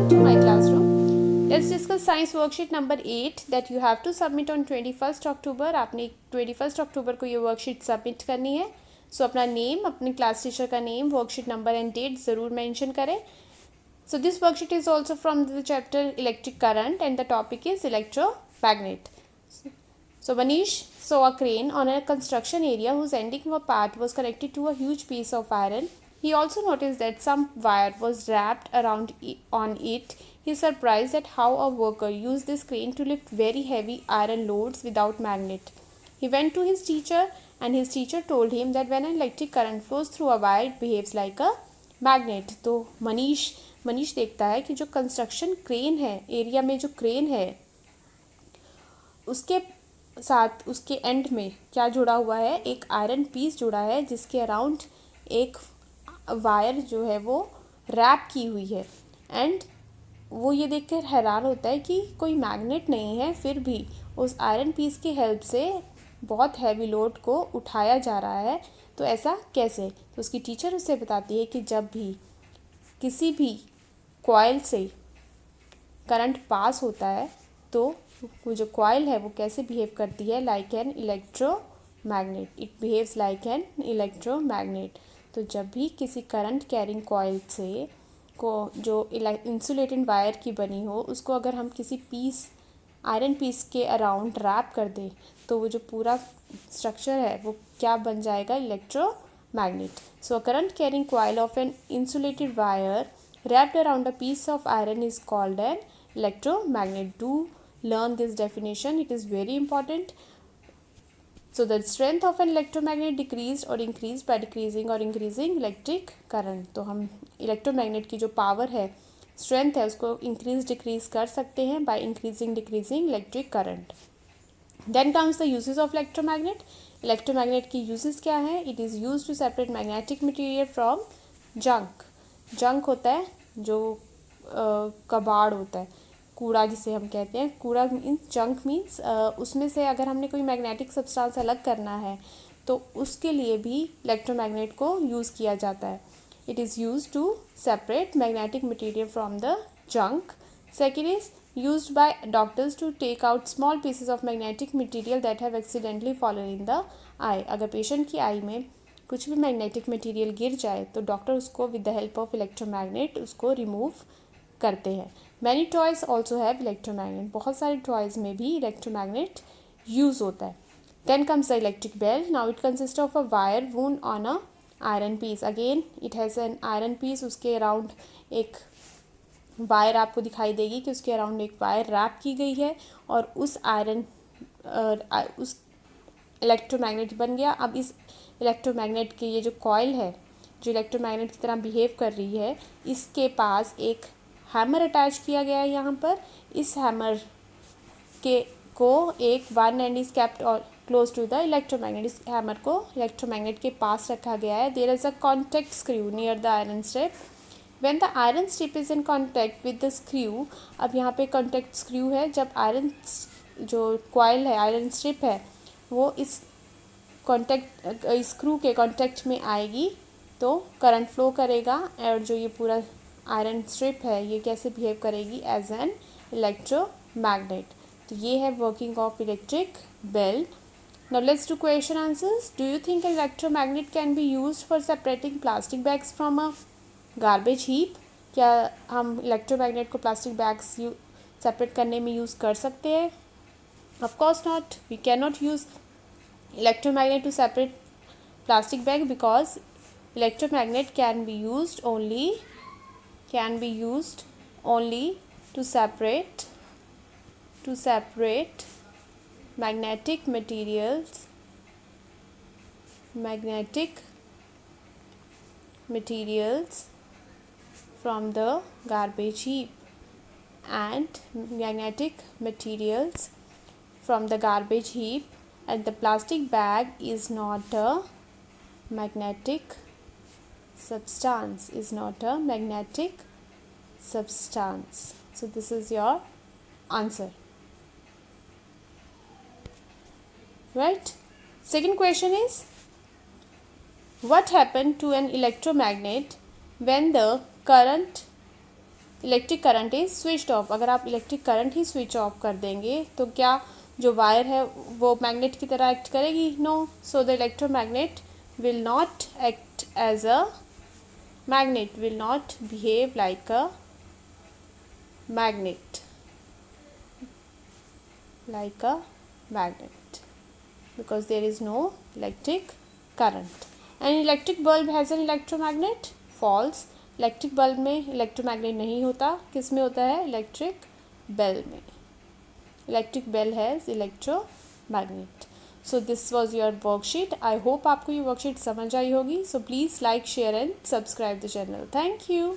welcome to my classroom. Let's discuss science worksheet number 8 that you have to submit on 21st October. आपने 21st October को ये worksheet submit करनी है. So अपना name, अपने class teacher का name, worksheet number and date ज़रूर mention करें. So this worksheet is also from the chapter electric current and the topic is electromagnet. So Manish saw a crane on a construction area whose ending of a part was connected to a huge piece of iron. He also noticed that some wire was wrapped around on it. He is surprised at how a worker used this crane to lift very heavy iron loads without magnet. He went to his teacher and his teacher told him that when an electric current flows through a wire it behaves like a magnet. तो मनीष देखता है कि जो construction crane है, area में जो crane है उसके साथ उसके एंड में क्या जुड़ा हुआ है, एक आयरन पीस जुड़ा है जिसके अराउंड एक वायर जो है वो रैप की हुई है. एंड वो ये देखकर हैरान होता है कि कोई मैग्नेट नहीं है, फिर भी उस आयरन पीस की हेल्प से बहुत हैवी लोड को उठाया जा रहा है. तो ऐसा कैसे? तो उसकी टीचर उससे बताती है कि जब भी किसी भी कॉइल से करंट पास होता है तो वो जो कॉइल है वो कैसे बिहेव करती है, like an electromagnet. It behaves like an electromagnet. तो जब भी किसी करंट कैरिंग कॉइल से को जो इंसुलेटेड वायर की बनी हो उसको अगर हम किसी पीस आयरन पीस के अराउंड रैप कर दें तो वो जो पूरा स्ट्रक्चर है वो क्या बन जाएगा, electromagnet. So a current carrying coil of an insulated wire wrapped around a piece of iron is called an electromagnet. Do learn this definition, it is very important. So the strength of an electromagnet decreased or increased by decreasing or increasing electric current. तो हम electromagnet की जो power है, strength है, उसको increase decrease कर सकते हैं by increasing decreasing electric current. Then comes the uses of electromagnet. Electromagnet की यूजेस क्या है? It is use to separate magnetic material from junk. Junk होता है जो कबाड़ होता है, कूड़ा जिसे हम कहते हैं. कूड़ा मीन्स जंक मीन्स उसमें से अगर हमने कोई मैग्नेटिक सब्सटेंस अलग करना है तो उसके लिए भी इलेक्ट्रोमैग्नेट को यूज़ किया जाता है. It is use to separate magnetic material from the junk. Second is used by doctors to take out small pieces of magnetic material that have accidentally fallen in the eye. अगर patient की आई में कुछ भी magnetic material गिर जाए तो doctor उसको with the help of electromagnet उसको रिमूव करते हैं. Many toys also have electromagnet. बहुत सारे टॉयज़ में भी इलेक्ट्रोमैग्नेट यूज़ होता है. Then comes the electric bell. Now it consist of a wire wound on a iron piece. Again it has an iron piece. उसके around एक wire आपको दिखाई देगी कि उसके अराउंड एक वायर रैप की गई है और उस आयरन उस इलेक्ट्रोमैग्नेट बन गया. अब इस इलेक्ट्रोमैग्नेट की ये जो कॉइल है जो इलेक्ट्रोमैग्नेट की तरह बिहेव कर रही है, इसके पास एक हैमर अटैच किया गया है यहाँ पर. इस हैमर के को एक one end is kept close to the electromagnet. इस हैमर को इलेक्ट्रोमैग्नेट के पास रखा गया है. There is a contact screw near the iron strip. When the iron strip is in contact with the screw, अब यहाँ पे कॉन्टैक्ट स्क्रू है. जब आयरन जो कॉइल है, आयरन स्ट्रिप है, वो इस कॉन्टैक्ट स्क्रू के कॉन्टैक्ट में आएगी तो करंट फ्लो करेगा. और जो ये पूरा आयरन स्ट्रिप है ये कैसे बिहेव करेगी, एज एन इलेक्ट्रोमैग्नेट. तो ये है working of electric bell. Now let's do question answers. Do you think an electromagnet can be used for separating plastic bags from a garbage heap? क्या हम electromagnet को प्लास्टिक बैग्स सेपरेट करने में use कर सकते हैं? Of course not. We can not use electromagnet to separate plastic bag because electromagnet can be used only to separate magnetic materials from the garbage heap, and magnetic materials from the garbage heap and the plastic bag is not a magnetic substance, so this is your answer, right? Second question is, what happened to an electromagnet when the current electric current is switched off, अगर आप electric current ही switch off कर देंगे तो क्या जो wire है वो magnet की तरह एक्ट करेगी? No. So the electromagnet will not act as a magnet, will not behave like a magnet, because there is no electric current. An electric bulb has an electromagnet? False. Electric bulb में electromagnet नहीं होता. किस में होता है? Electric bell में. Electric bell has electromagnet. So this was your worksheet. I hope आपको ये वर्कशीट समझ आई होगी. So please like, share and subscribe the channel. Thank you.